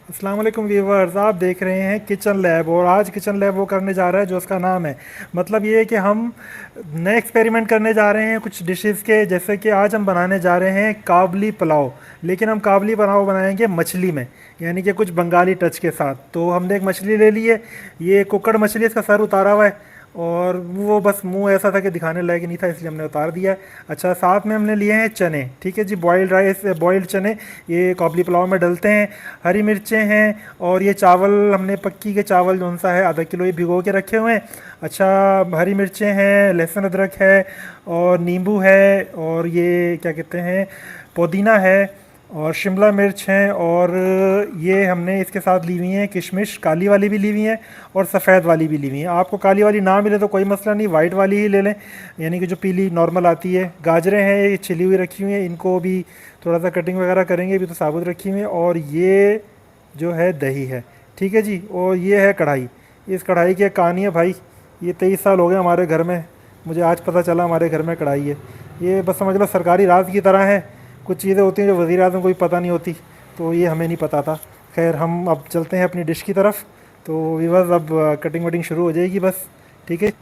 अस्सलाम वालेकुम व्यूवर्स, आप देख रहे हैं किचन लैब। और आज किचन लैब वो करने जा रहा है जो उसका नाम है। मतलब ये है कि हम नए एक्सपेरिमेंट करने जा रहे हैं कुछ डिशेस के। जैसे कि आज हम बनाने जा रहे हैं काबली पुलाव। लेकिन हम काबली पुलाव बनाएंगे मछली में, यानी कि कुछ बंगाली टच के साथ। तो हमने एक मछली ले ली है, ये कुकड़ मछली, इसका सर उतारा हुआ है और वो बस मुंह ऐसा था कि दिखाने लायक नहीं था, इसलिए हमने उतार दिया है। अच्छा, साथ में हमने लिए हैं चने, ठीक है जी, बॉइल्ड राइस, बॉइल्ड चने, ये काबली पुलाव में डलते हैं। हरी मिर्चें हैं और ये चावल हमने पक्की के चावल जो सा है आधा किलो ये भिगो के रखे हुए हैं। अच्छा, हरी मिर्चें हैं, लहसुन अदरक है और नींबू है और ये क्या कहते हैं, पुदीना है और शिमला मिर्च हैं। और ये हमने इसके साथ ली हुई हैं किशमिश, काली वाली भी ली हुई हैं और सफ़ेद वाली भी ली हुई हैं। आपको काली वाली ना मिले तो कोई मसला नहीं, वाइट वाली ही ले लें, यानी कि जो पीली नॉर्मल आती है। गाजरें हैं, ये छिली हुई रखी हुई हैं, इनको भी थोड़ा सा कटिंग वगैरह करेंगे, अभी तो साबुत रखी हुई हैं। और ये जो है दही है, ठीक है जी। और ये है कढ़ाई। इस कढ़ाई की एक कहानी है भाई, ये 23 साल हो गए हमारे घर में, मुझे आज पता चला हमारे घर में कढ़ाई है। ये बस समझ लो सरकारी राज की तरह है। कुछ चीज़ें होती हैं जो वज़ीर आज़म को भी पता नहीं होती, तो ये हमें नहीं पता था। खैर, हम अब चलते हैं अपनी डिश की तरफ। तो वीवर्स, अब कटिंग वटिंग शुरू हो जाएगी बस, ठीक है।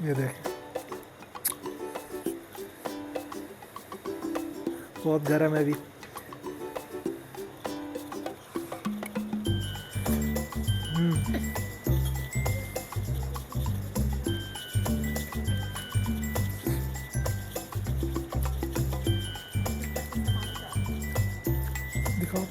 ये देख, बहुत गर्म है अभी। दिखाओ।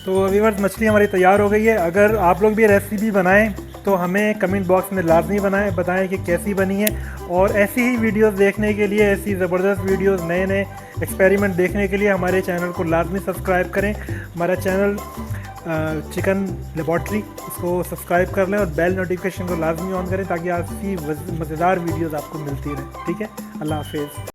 तो व्यूअर्स, मछली हमारी तैयार हो गई है। अगर आप लोग भी रेसिपी बनाएं तो हमें कमेंट बॉक्स में लाजमी बताएं कि कैसी बनी है। और ऐसी ही वीडियोस देखने के लिए, ऐसी ज़बरदस्त वीडियोस, नए नए एक्सपेरिमेंट देखने के लिए हमारे चैनल को लाजमी सब्सक्राइब करें। हमारा चैनल चिकन लेबॉर्ट्री, इसको सब्सक्राइब कर लें और बेल नोटिफिकेशन को लाजमी ऑन करें ताकि आपकी मज़ेदार वीडियोस आपको मिलती रहें। ठीक है, अल्लाह हाफिज़।